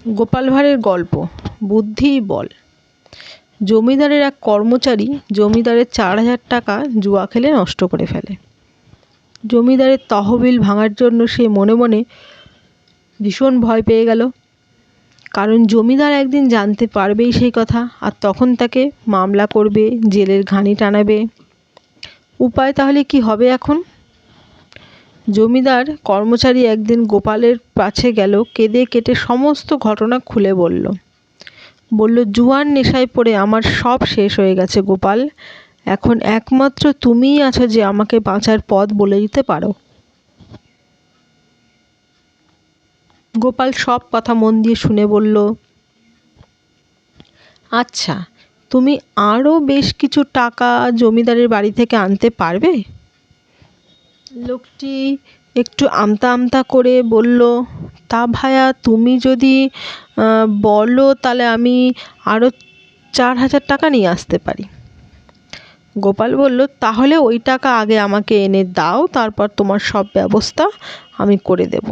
গোপাল ভাঁড়ের গল্প বুদ্ধিই বল। জমিদারের এক কর্মচারী জমিদারের 4,000 টাকা জুয়া খেলে নষ্ট করে ফেলে। জমিদারের তহবিল ভাঙার জন্য সে মনে মনে ভীষণ ভয় পেয়ে গেল, কারণ জমিদার একদিন জানতে পারবেই সেই কথা, আর তখন তাকে মামলা করবে, জেলের ঘানি টানাবে। উপায় তাহলে কি হবে এখন? জমিদার কর্মচারী একদিন গোপালের কাছে গেল, কেঁদে কেটে সমস্ত ঘটনা খুলে বলল, জুয়ার নেশায় পড়ে আমার সব শেষ হয়ে গেছে গোপাল। এখন একমাত্র তুমিই আছো যে আমাকে বাঁচার পথ বলে দিতে পারো। গোপাল সব কথা মন দিয়ে শুনে বলল, আচ্ছা, তুমি আরও বেশ কিছু টাকা জমিদারের বাড়ি থেকে আনতে পারবে? লোকটি একটু আমতা আমতা করে বলল, তা ভায়া, তুমি যদি বলো তাহলে আমি আরও 4,000 টাকা নিয়ে আসতে পারি। গোপাল বলল, তাহলে ওই টাকা আগে আমাকে এনে দাও, তারপর তোমার সব ব্যবস্থা আমি করে দেব।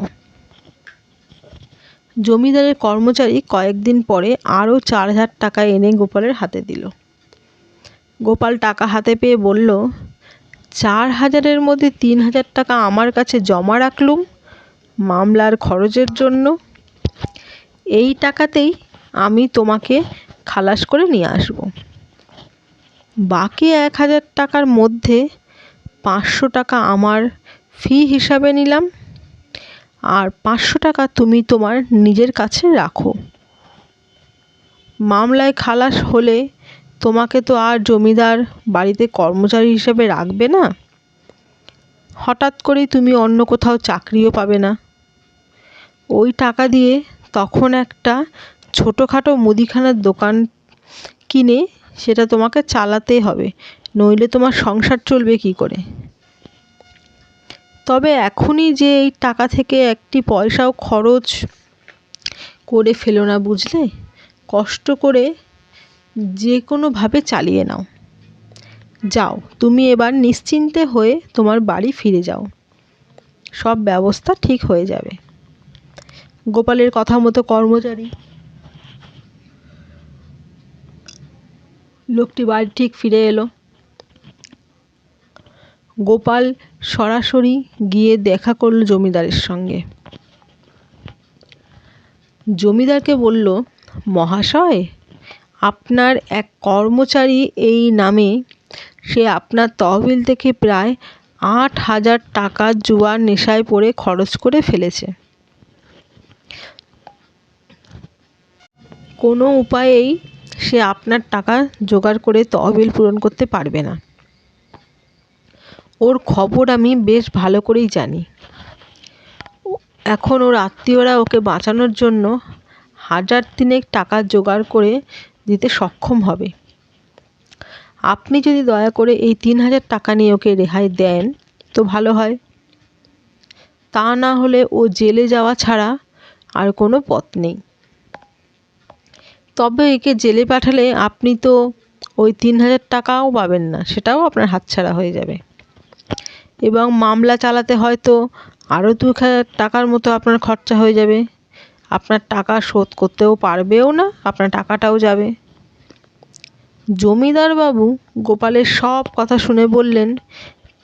জমিদারের কর্মচারী কয়েকদিন পরে আরও 4,000 টাকা এনে গোপালের হাতে দিল। গোপাল টাকা হাতে পেয়ে বলল, 4,000-এর মধ্যে 3,000 টাকা আমার কাছে জমা রাখলুম মামলার খরচের জন্য। এই টাকাতেই আমি তোমাকে খালাস করে নিয়ে আসব। বাকি 1,000 টাকার মধ্যে 500 টাকা আমার ফি হিসাবে নিলাম, আর 500 টাকা তুমি তোমার নিজের কাছে রাখো। মামলায় খালাস হলে তোমাকে তো আর জমিদার বাড়িতে কর্মচারী হিসেবে রাখবে না। হঠাৎ করেই তুমি অন্য কোথাও চাকরিও পাবে না। ওই টাকা দিয়ে তখন একটা ছোটোখাটো মুদিখানার দোকান কিনে সেটা তোমাকে চালাতে হবে, নইলে তোমার সংসার চলবে কি করে? তবে এখনই যে এই টাকা থেকে একটি পয়সাও খরচ করে ফেলো না, বুঝলে? কষ্ট করে যে কোনোভাবে চালিয়ে নাও। যাও, তুমি এবার নিশ্চিন্তে হয়ে তোমার বাড়ি ফিরে যাও, সব ব্যবস্থা ঠিক হয়ে যাবে। গোপালের কথা মতো কর্মচারী লোকটি বাড়ি ঠিক ফিরে এলো। গোপাল সরাসরি গিয়ে দেখা করলো জমিদারের সঙ্গে। জমিদারকে বলল, মহাশয়, আপনার এক কর্মচারী এই নামে, সে আপনার তহবিল থেকে প্রায় 8,000 টাকা জুয়ার নেশায় পড়ে খরচ করে ফেলেছে। কোনো উপায়েই সে আপনার টাকা জোগাড় করে তহবিল পূরণ করতে পারবে না। ওর খবর আমি বেশ ভালো করেই জানি। এখন ওর আত্মীয়রা ওকে বাঁচানোর জন্য 1,000 টাকা জোগাড় করে দিতে সক্ষম হবে। আপনি যদি দয়া করে এই 3,000 টাকা নিয়ে ওকে রেহাই দেন তো ভালো হয়। তা না হলে ও জেলে যাওয়া ছাড়া আর কোনো পথ নেই। তবে একে জেলে পাঠালে আপনি তো ওই 3,000 টাকাও পাবেন না, সেটাও আপনার হাতছাড়া হয়ে যাবে, এবং মামলা চালাতে হয়তো আরও 2,000 টাকার মতো আপনার খরচা হয়ে যাবে। আপনার টাকা শোধ করতেও পারবেও না, আপনার টাকাটাও যাবে। জমিদার বাবু গোপালের সব কথা শুনে বললেন,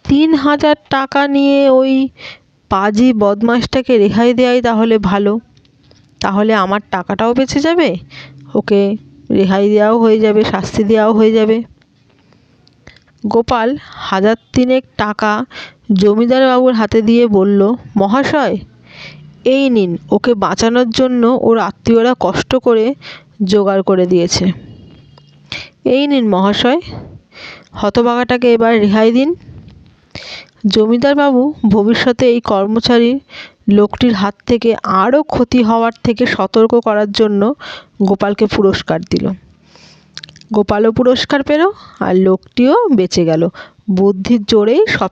3,000 টাকা নিয়ে ওই পাজি বদমাশটাকে রেহাই দেওয়াই তাহলে ভালো। তাহলে আমার টাকাটাও বেঁচে যাবে, ওকে রেহাই দেওয়াও হয়ে যাবে, শাস্তি দেওয়াও হয়ে যাবে। গোপাল 1,000 টাকা জমিদার বাবুর হাতে দিয়ে বলল, মহাশয়, এই নিন, ওকে বাঁচানোর জন্য ওর আত্মীয়রা কষ্ট করে জোগাড় করে দিয়েছে। এই নিন মহাশয়, হতভাগাটাকে এবার রেহাই দিন। জমিদার বাবু ভবিষ্যতে এই কর্মচারী লোকটির হাত থেকে আরও ক্ষতি হওয়ার থেকে সতর্ক করার জন্য গোপালকে পুরস্কার দিল। গোপালও পুরস্কার পেল, আর লোকটিও বেঁচে গেল। বুদ্ধির জোরেই সব